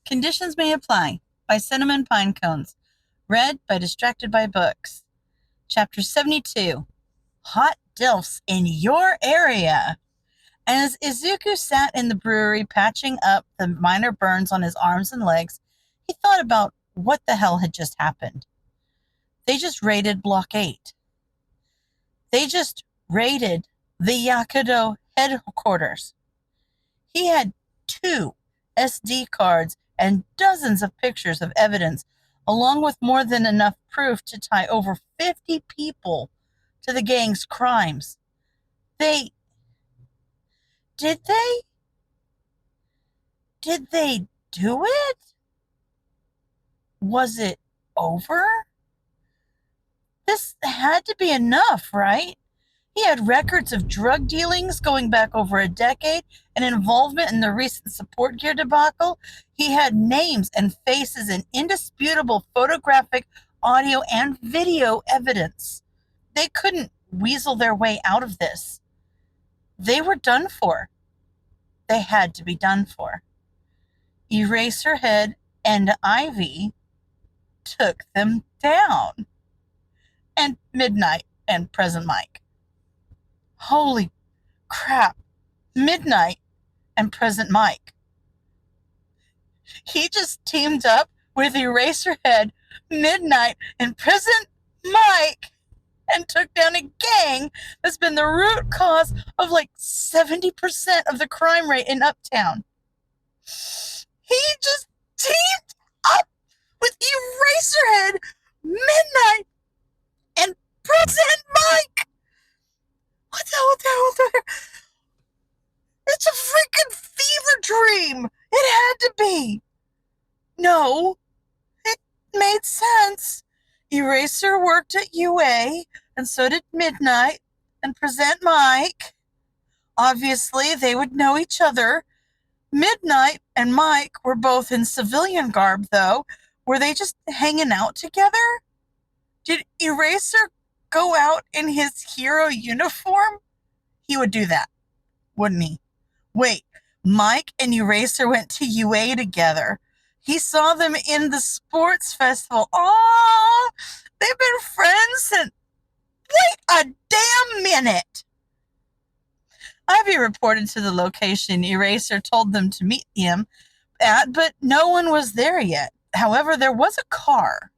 Conditions May Apply by CinnamonPinecones. Read by Distracted by Books. Chapter 72. Hot DILFs in your area. As Izuku sat in the brewery patching up the minor burns on his arms and legs, he thought about what the hell had just happened. They just raided Block 8. They just raided the Yakudo headquarters. He had 2 SD cards and dozens of pictures of evidence, along with more than enough proof to tie over 50 people to the gang's crimes. Did they do it? Was it over? This had to be enough, right? He had records of drug dealings going back over a decade and involvement in the recent support gear debacle. He had names and faces and indisputable photographic, audio, and video evidence. They couldn't weasel their way out of this. They were done for. They had to be done for. Eraserhead and Ivy took them down. And Midnight and Present Mike. Holy crap. Midnight and Present Mike. He just teamed up with Eraserhead, Midnight, and Present Mike and took down a gang that's been the root cause of like 70% of the crime rate in Uptown. He just teamed up with Eraserhead, Midnight, and Present Mike. What the hell? It's a freaking fever dream. It had to be. No, it made sense. Eraser worked at UA, and so did Midnight and Present Mike. Obviously, they would know each other. Midnight and Mike were both in civilian garb, though. Were they just hanging out together? Did Eraser go out in his hero uniform? He would do that, wouldn't he? Wait, Mike and Eraser went to UA together. He saw them in the sports festival. Oh, they've been friends since... Wait a damn minute! Ivy reported to the location Eraser told them to meet him at, but no one was there yet. However, there was a car.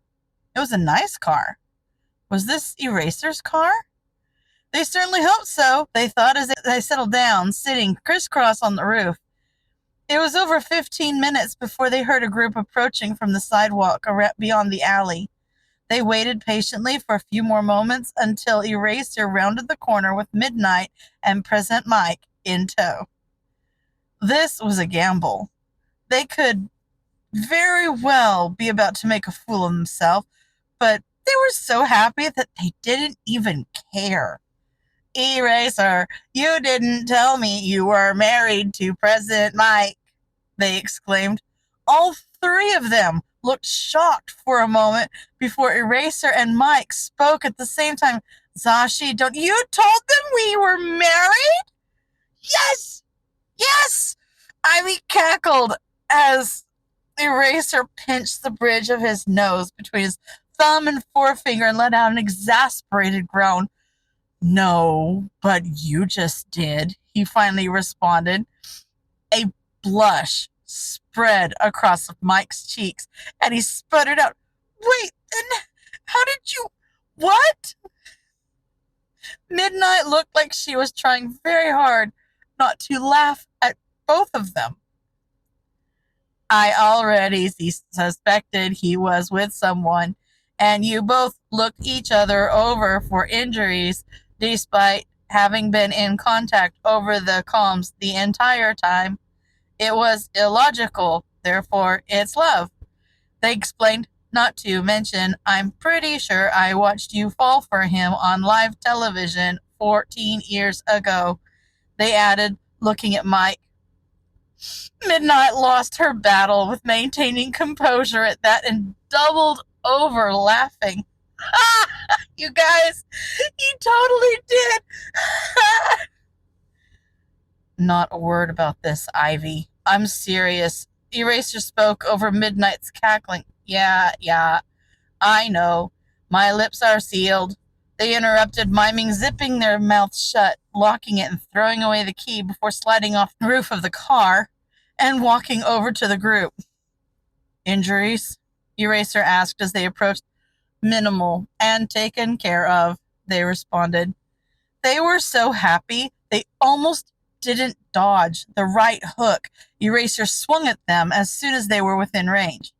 It was a nice car. Was this Eraser's car? They certainly hoped so, they thought as they settled down, sitting crisscross on the roof. It was over 15 minutes before they heard a group approaching from the sidewalk beyond the alley. They waited patiently for a few more moments until Eraser rounded the corner with Midnight and Present Mike in tow. This was a gamble. They could very well be about to make a fool of themselves, but they were so happy that they didn't even care. Eraser, you didn't tell me you were married to Present Mike, they exclaimed. All 3 of them looked shocked for a moment before Eraser and Mike spoke at the same time. Zashi, don't you told them we were married? Yes! Yes! Ivy cackled as Eraser pinched the bridge of his nose between his thumb and forefinger and let out an exasperated groan. No, but you just did, he finally responded. A blush spread across Mike's cheeks, and he sputtered out, Wait, and how did you... What? Midnight looked like she was trying very hard not to laugh at both of them. I already suspected he was with someone, and you both looked each other over for injuries, despite having been in contact over the comms the entire time. It was illogical, therefore it's love, they explained. Not to mention, I'm pretty sure I watched you fall for him on live television 14 years ago, they added, looking at Mike. Midnight lost her battle with maintaining composure at that and doubled over laughing. You guys, you totally did. Not a word about this, Ivy. I'm serious. Eraser spoke over Midnight's cackling. Yeah, I know. My lips are sealed. They interrupted, miming zipping their mouths shut, locking it and throwing away the key before sliding off the roof of the car and walking over to the group. Injuries? Eraser asked as they approached. Minimal and taken care of, they responded. They were so happy, they almost didn't dodge the right hook Eraser swung at them as soon as they were within range.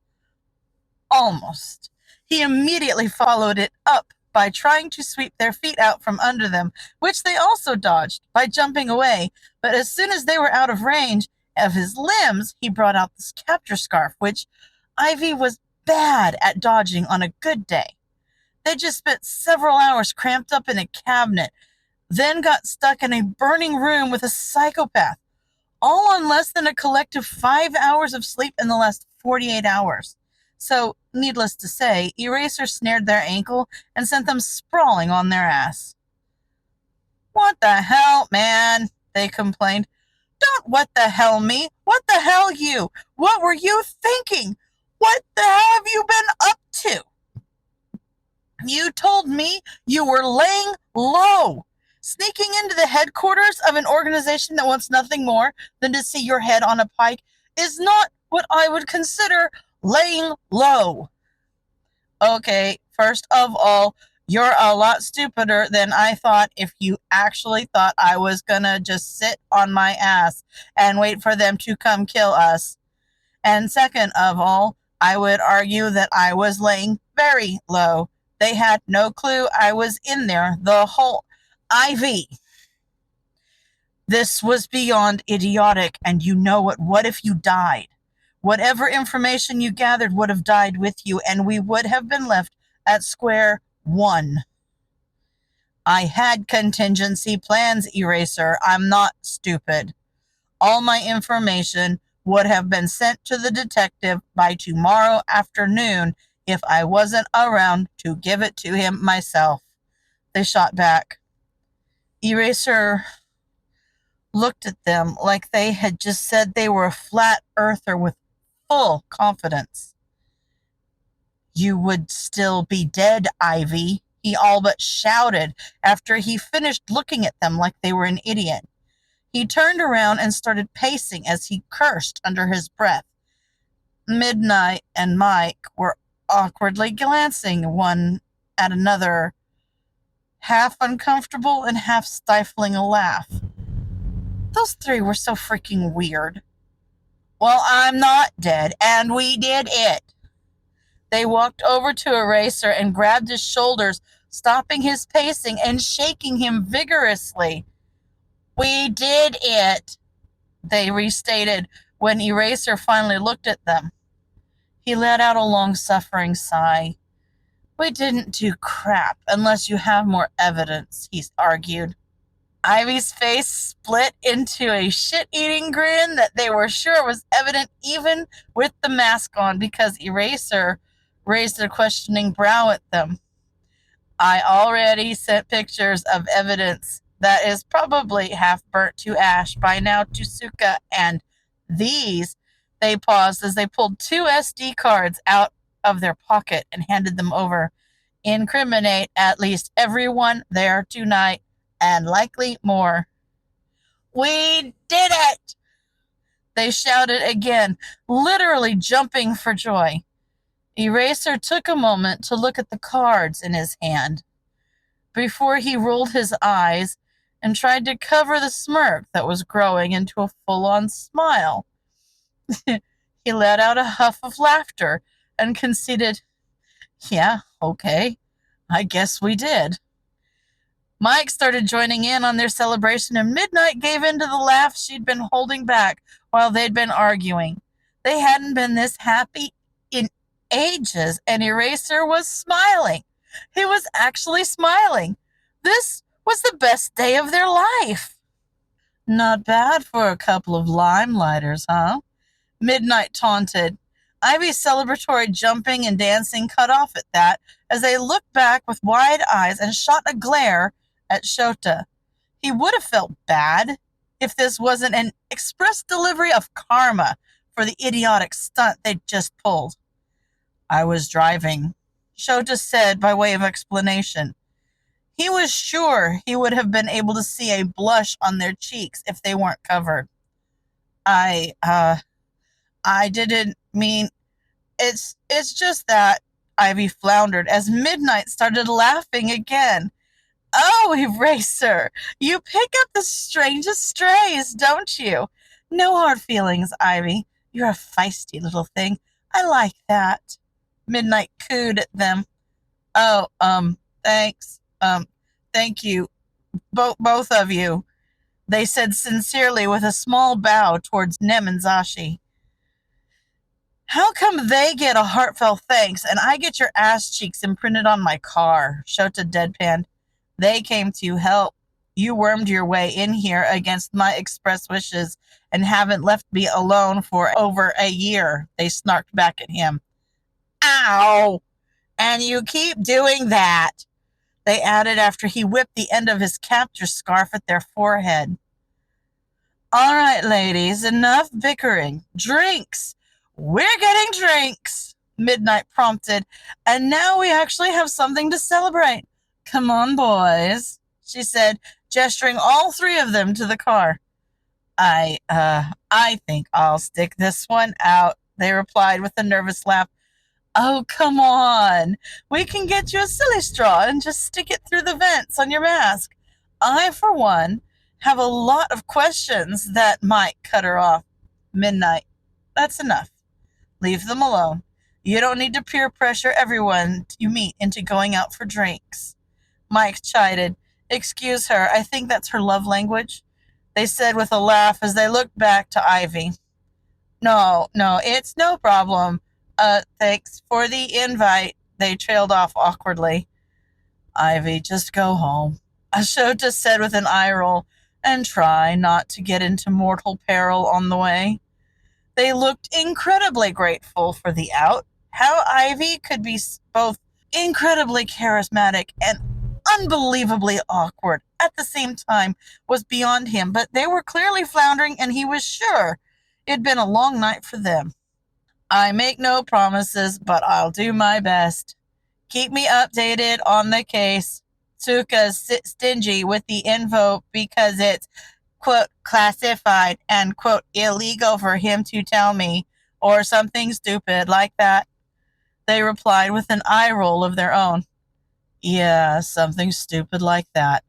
Almost. He immediately followed it up by trying to sweep their feet out from under them, which they also dodged by jumping away. But as soon as they were out of range of his limbs, he brought out this capture scarf, which Ivy was bad at dodging on a good day. They just spent several hours cramped up in a cabinet, then got stuck in a burning room with a psychopath, all on less than a collective 5 hours of sleep in the last 48 hours. So, needless to say, Eraser snared their ankle and sent them sprawling on their ass. What the hell, man? They complained. Don't what the hell me. What the hell you? What were you thinking? What the hell have you been up to? You told me you were laying low. Sneaking into the headquarters of an organization that wants nothing more than to see your head on a pike is not what I would consider laying low. Okay, first of all, you're a lot stupider than I thought if you actually thought I was gonna just sit on my ass and wait for them to come kill us. And second of all, I would argue that I was laying very low. They had no clue I was in there the whole IV. This was beyond idiotic, and you know what? What if you died? Whatever information you gathered would have died with you, and we would have been left at square one. I had contingency plans, Eraser. I'm not stupid. All my information would have been sent to the detective by tomorrow afternoon if I wasn't around to give it to him myself. They shot back. Eraser looked at them like they had just said they were a flat earther with full confidence. You would still be dead, Ivy, he all but shouted after he finished looking at them like they were an idiot. He turned around and started pacing as he cursed under his breath. Midnight and Mike were awkwardly glancing one at another, half uncomfortable and half stifling a laugh. Those three were so freaking weird. Well, I'm not dead, and we did it. They walked over to Eraser and grabbed his shoulders, stopping his pacing and shaking him vigorously. We did it, they restated when Eraser finally looked at them. He let out a long-suffering sigh. We didn't do crap unless you have more evidence, he argued. Ivy's face split into a shit-eating grin that they were sure was evident even with the mask on because Eraser raised a questioning brow at them. I already sent pictures of evidence that is probably half burnt to ash by now to Suka, and these, they paused as they pulled 2 SD cards out of their pocket and handed them over, incriminate at least everyone there tonight, and likely more. We did it! They shouted again, literally jumping for joy. Eraser took a moment to look at the cards in his hand before he rolled his eyes and tried to cover the smirk that was growing into a full-on smile. He let out a huff of laughter and conceded, yeah, okay, I guess we did. Mike started joining in on their celebration, and Midnight gave in to the laugh she'd been holding back while they'd been arguing. They hadn't been this happy in ages, and Eraser was smiling. He was actually smiling. This was the best day of their life. Not bad for a couple of limelighters, huh? Midnight taunted. Ivy's celebratory jumping and dancing cut off at that as they looked back with wide eyes and shot a glare at Shota. He would have felt bad if this wasn't an express delivery of karma for the idiotic stunt they'd just pulled. I was driving, Shota said by way of explanation. He was sure he would have been able to see a blush on their cheeks if they weren't covered. I didn't mean, it's just that, Ivy floundered as Midnight started laughing again. Oh, Eraser, you pick up the strangest strays, don't you? No hard feelings, Ivy. You're a feisty little thing. I like that. Midnight cooed at them. Oh, thanks. Thank you. Both of you, they said sincerely with a small bow towards Nem and Zashi. How come they get a heartfelt thanks and I get your ass cheeks imprinted on my car? Shota deadpanned. They came to help. You wormed your way in here against my express wishes and haven't left me alone for over a year, they snarked back at him. Ow! And you keep doing that, they added after he whipped the end of his captor scarf at their forehead. All right, ladies, enough bickering. Drinks! We're getting drinks, Midnight prompted, and now we actually have something to celebrate. Come on, boys, she said, gesturing all three of them to the car. I think I'll stick this one out, they replied with a nervous laugh. Oh, come on. We can get you a silly straw and just stick it through the vents on your mask. I, for one, have a lot of questions that might cut her off. Midnight. That's enough. Leave them alone. You don't need to peer pressure everyone you meet into going out for drinks. Mike chided. Excuse her, I think that's her love language, they said with a laugh as they looked back to Ivy. No, it's no problem. Thanks for the invite, they trailed off awkwardly. Ivy, just go home, Shota said with an eye roll, and try not to get into mortal peril on the way. They looked incredibly grateful for the out. How Ivy could be both incredibly charismatic and unbelievably awkward at the same time was beyond him, but they were clearly floundering and he was sure it'd been a long night for them. I make no promises, but I'll do my best. Keep me updated on the case. Tsuka's stingy with the info because it's, quote, classified and, quote, illegal for him to tell me, or something stupid like that, they replied with an eye roll of their own. Yeah, something stupid like that.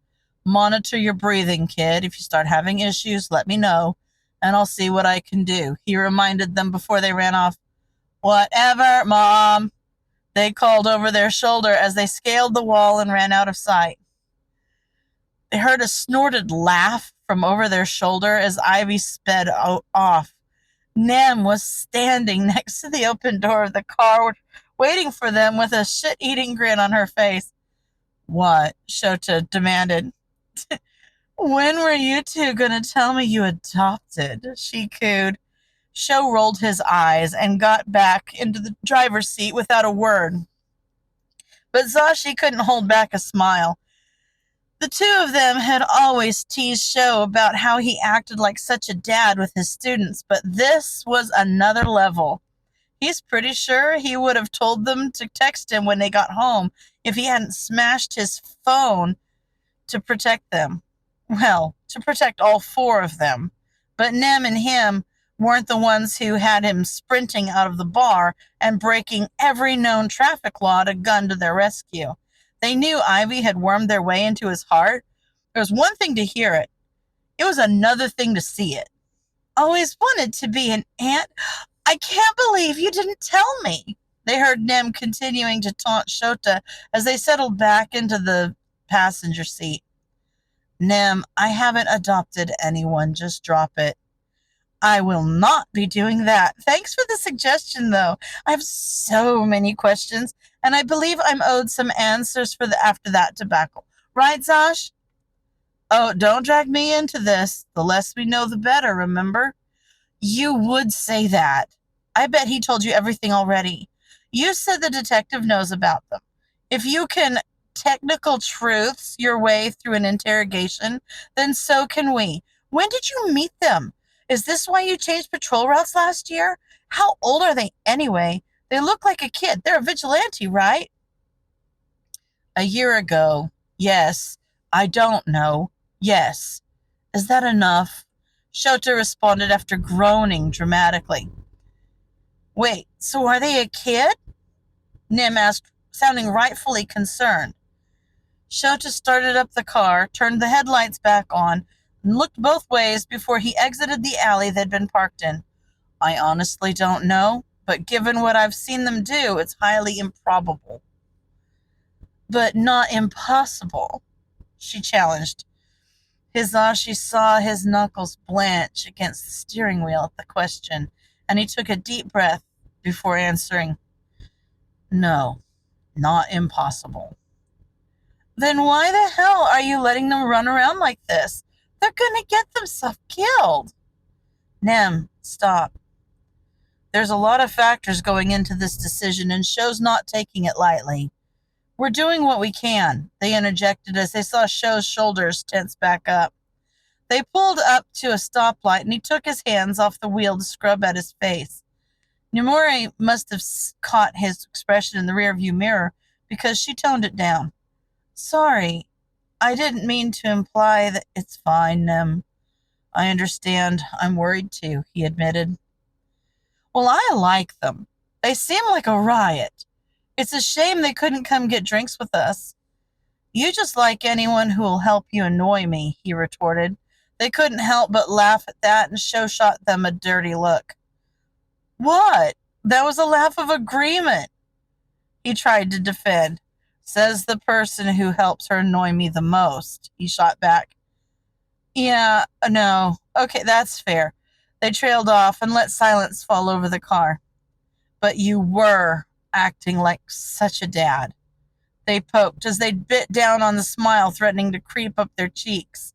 Monitor your breathing, kid. If you start having issues, let me know, and I'll see what I can do, he reminded them before they ran off. Whatever, Mom, they called over their shoulder as they scaled the wall and ran out of sight. They heard a snorted laugh from over their shoulder as Ivy sped off. Nem was standing next to the open door of the car, waiting for them with a shit-eating grin on her face. What? Shota demanded. When were you two gonna tell me you adopted? She cooed. Sho rolled his eyes and got back into the driver's seat without a word. But Zashi couldn't hold back a smile. The two of them had always teased Sho about how he acted like such a dad with his students, but this was another level. He's pretty sure he would have told them to text him when they got home if he hadn't smashed his phone to protect them. Well, to protect all four of them. But Nem and him weren't the ones who had him sprinting out of the bar and breaking every known traffic law to gun to their rescue. They knew Ivy had wormed their way into his heart. There was one thing to hear it. It was another thing to see it. Always wanted to be an aunt. I can't believe you didn't tell me. They heard Nem continuing to taunt Shota as they settled back into the passenger seat. Nem, I haven't adopted anyone. Just drop it. I will not be doing that. Thanks for the suggestion, though. I have so many questions, and I believe I'm owed some answers after that debacle. Right, Zash? Oh, don't drag me into this. The less we know, the better, remember? You would say that. I bet he told you everything already. You said the detective knows about them. If you can technical truths your way through an interrogation, then so can we. When did you meet them? Is this why you changed patrol routes last year? How old are they anyway? They look like a kid. They're a vigilante, right? A year ago. Yes. I don't know. Yes. Is that enough? Shota responded after groaning dramatically. Wait, so are they a kid? Nem asked, sounding rightfully concerned. Shota started up the car, turned the headlights back on, and looked both ways before he exited the alley they'd been parked in. I honestly don't know, but given what I've seen them do, it's highly improbable. But not impossible, she challenged. Hizashi saw his knuckles blanch against the steering wheel at the question, and he took a deep breath before answering, No, not impossible. Then why the hell are you letting them run around like this? They're gonna get themselves killed. Nem, stop. There's a lot of factors going into this decision, and Sho's not taking it lightly. We're doing what we can, they interjected as they saw Sho's shoulders tense back up. They pulled up to a stoplight, and he took his hands off the wheel to scrub at his face. Nomori must have caught his expression in the rearview mirror because she toned it down. Sorry, I didn't mean to imply that. It's fine, Nem. I understand. I'm worried too, he admitted. Well, I like them. They seem like a riot. It's a shame they couldn't come get drinks with us. You just like anyone who'll help you annoy me, he retorted. They couldn't help but laugh at that, and Sho shot them a dirty look. What? That was a laugh of agreement, he tried to defend. Says the person who helps her annoy me the most, he shot back. Yeah, no. Okay, that's fair. They trailed off and let silence fall over the car. But you were acting like such a dad, they poked as they bit down on the smile threatening to creep up their cheeks.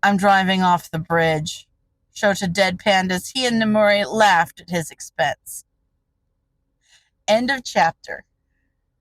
I'm driving off the bridge, Shota deadpanned as he and Nomori laughed at his expense. End of chapter.